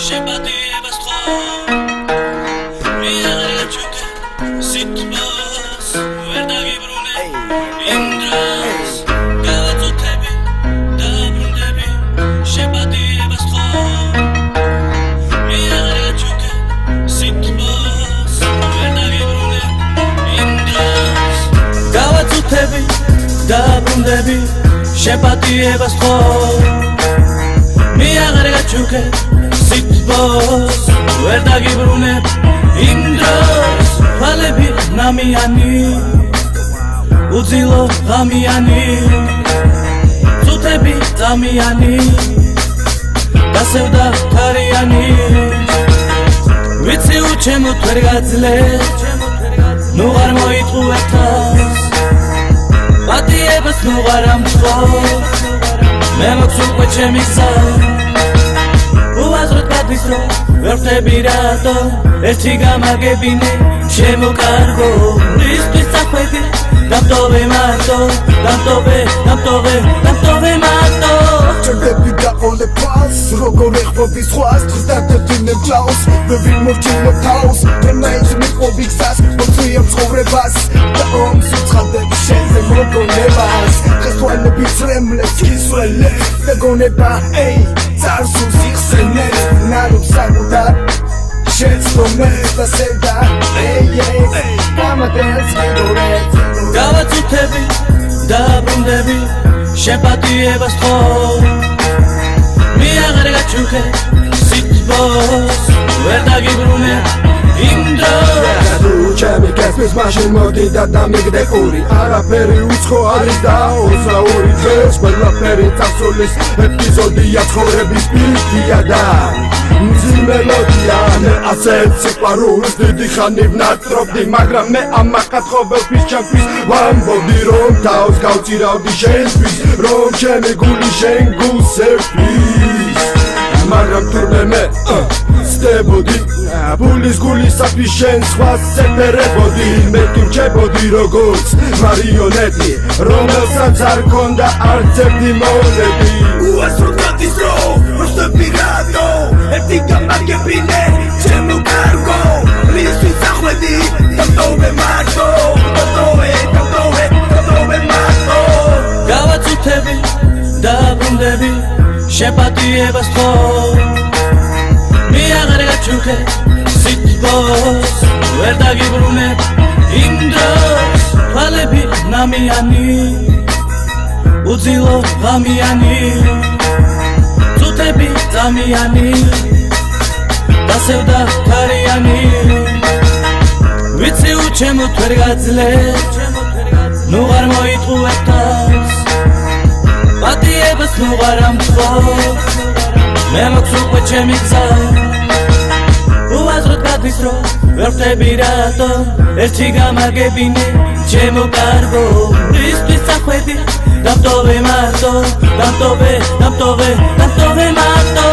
შეპატიებას თხოვ მიაღრიჩუკე სიტყვას ვერ დაგიბრუნე იმ დროს გავაწუთები დაბრუნდები შეპატიებას თხოვ მიაღრიჩუკე სიტყვას ვერ დაგიბრუნე იმ დროს გავაწუთები დაბრუნდები შეპატიებას თხოვ მიაღრიჩუკე სიტყვას ვერ დაგიბრუნებ იმ დროს ხალები ნამიანი უძილო ღამიანი წუთები წამიანი დასევდა ქარიანი ვიცი უჩემოთ ვერ გაძლე ნუ არ მოიტყუე თავს პატიებას ნუ არ ამწყობ მე მაქვს უკვე ჩემი გზა უაზროდ გადის რომ ვერ ვხვდები რატო ერთი გამაგებინე შემოკარგო რისთვის სახვედი დამტოვე მარტო დამტოვე მარტო ჭრდები გაყოლე ფალს როგორ ეხბობი სხვას დღეს დაგდებინე მკლავს მე ვინ მოვჩინო თავს თემაიც მიყვობი გზას მოწვია ცხოვრებას და ომს უცხადები შენზე მოგონებას დღეს თვალები წრემლებს გისვლელებს მეგონება ეი წარსულს იხსენებს ნარო საკუთარ შეცდომებს და სევდა ეი გამადენს მეგორებს გავაწუთები დაბრუნდები შეპატიებას თხოვ მიაღრიჩუკე სიტყვას ვერ დაგიბრუნე იმ დროს ჩემი კესმის მაშინ მოდი და დამიგდე ყური არაფერი უცხო არის და ოსაური დღეს ყველაფერი წასულის ეპიზოდია ცხოვრების პირდია და მძიმელოდია მე ასეთ სიყვარულს დიდი ხანი ვნატრობდი მაგრამ მე ამაყად ხოველთვის ჩემთვის ვამბობდი რომ თავს გავწირავდი შენთვის რომ ჩემი გული შენ გულს ერთვის მაგრამ თურმე მე სდებოდი ბულის გულისათვის შენ სხვას ეფერებოდი მე თუ რჩებოდი როგორც მარიონეტი რომელსაც არ ქონდა არც ერთი მონეტი უასროდ გადის რომ ვხვდები რატო ერთი გამაგებინე ჩემო კარგო რისთვის სახვედი დამტოვე მარტო დამტოვე მარტო გავაწუთები დაბრუნდები შეპატიებას თხოვ მიაღრიჩუკე სიტყვას ვერ დაგიბრუნებ იმ დროს თვალები ნამიანი უძილო ღამიანი წუთები წამიანი დასევდა ქარიანი ვიცი უჩემოთ ვერ გაძლე ნუ არ მოიტყუე თავს პატიებას ნუ არ ამწყობ მე მაქვს უკვე ჩემი გზა უაზროდ გადის რომ ვერ ვხვდები რატო ერთი გამაგებინე ჩემო კარგო რისთვის სახვედი დამტოვე მარტო დამტოვე მარტო